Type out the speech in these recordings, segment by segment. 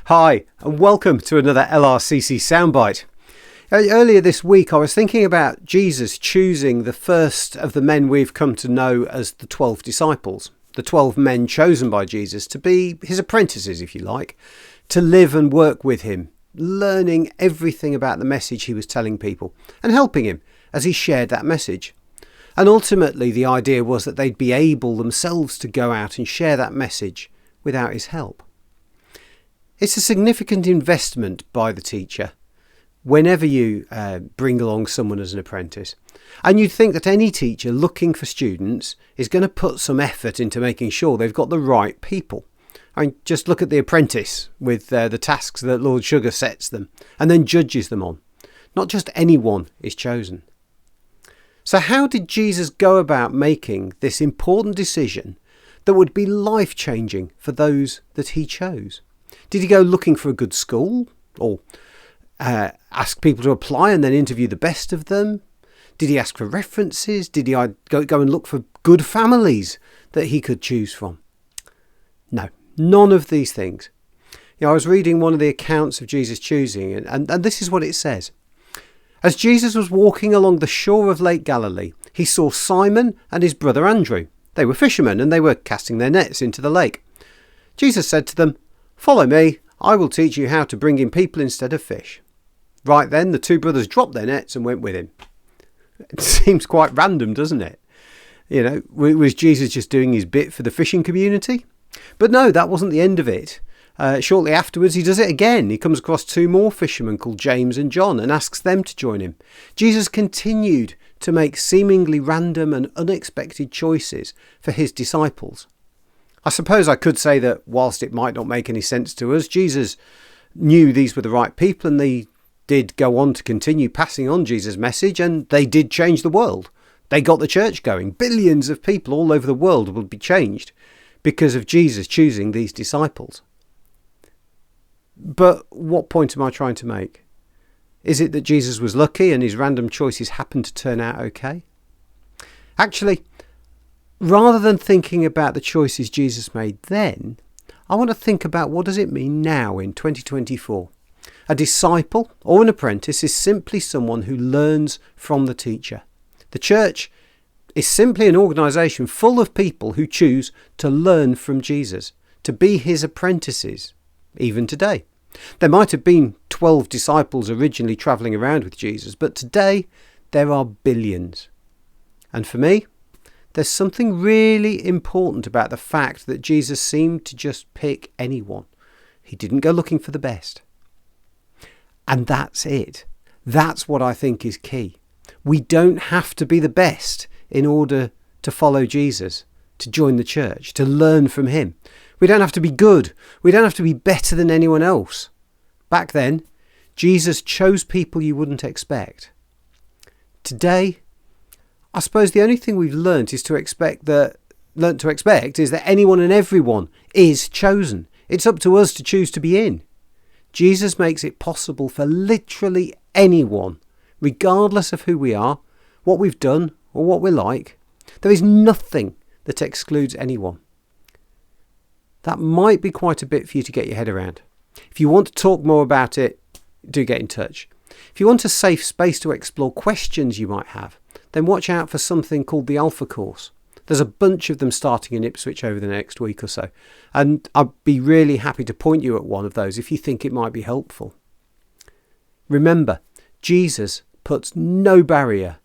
Hi, and welcome to another LRCC Soundbite. Earlier this week, I was thinking about Jesus choosing the first of the men we've come to know as the 12 disciples, the 12 men chosen by Jesus to be his apprentices, if you like, to live and work with him, learning everything about the message he was telling people and helping him as he shared that message. And ultimately, the idea was that they'd be able themselves to go out and share that message without his help. It's a significant investment by the teacher whenever you bring along someone as an apprentice. And you'd think that any teacher looking for students is going to put some effort into making sure they've got the right people. I mean, just look at the apprentice with the tasks that Lord Sugar sets them and then judges them on. Not just anyone is chosen. So how did Jesus go about making this important decision that would be life-changing for those that he chose? Did he go looking for a good school, or ask people to apply and then interview the best of them? Did he ask for references? Did he go and look for good families that he could choose from? No, none of these things. I was reading one of the accounts of Jesus choosing, and this is what it says. As Jesus was walking along the shore of Lake Galilee, he saw Simon and his brother Andrew. They were fishermen and they were casting their nets into the lake. Jesus said to them, "Follow me, I will teach you how to bring in people instead of fish." Right then, the two brothers dropped their nets and went with him. It seems quite random, doesn't it? Was Jesus just doing his bit for the fishing community? But no, that wasn't the end of it. Shortly afterwards, he does it again. He comes across two more fishermen called James and John and asks them to join him. Jesus continued to make seemingly random and unexpected choices for his disciples. I suppose I could say that whilst it might not make any sense to us, Jesus knew these were the right people and they did go on to continue passing on Jesus' message, and they did change the world. They got the church going. Billions of people all over the world would be changed because of Jesus choosing these disciples. But what point am I trying to make? Is it that Jesus was lucky and his random choices happened to turn out okay? Actually, rather than thinking about the choices Jesus made then, I want to think about what does it mean now in 2024. A disciple or an apprentice is simply someone who learns from the teacher. The church is simply an organisation full of people who choose to learn from Jesus, to be his apprentices, even today. There might have been 12 disciples originally travelling around with Jesus, but today there are billions. And for me, there's something really important about the fact that Jesus seemed to just pick anyone. He didn't go looking for the best. And that's it. That's what I think is key. We don't have to be the best in order to follow Jesus, to join the church, to learn from him. We don't have to be good. We don't have to be better than anyone else. Back then, Jesus chose people you wouldn't expect. Today, I suppose the only thing we've learnt is to expect is that anyone and everyone is chosen. It's up to us to choose to be in. Jesus makes it possible for literally anyone, regardless of who we are, what we've done, or what we're like. There is nothing that excludes anyone. That might be quite a bit for you to get your head around. If you want to talk more about it, do get in touch. If you want a safe space to explore questions you might have, then watch out for something called the Alpha Course. There's a bunch of them starting in Ipswich over the next week or so, and I'd be really happy to point you at one of those if you think it might be helpful. Remember, Jesus puts no barrier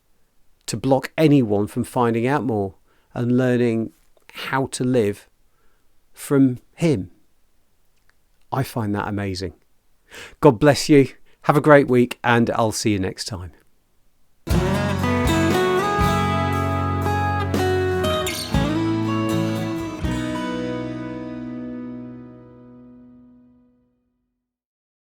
to block anyone from finding out more and learning how to live from him. I find that amazing. God bless you. Have a great week, and I'll see you next time.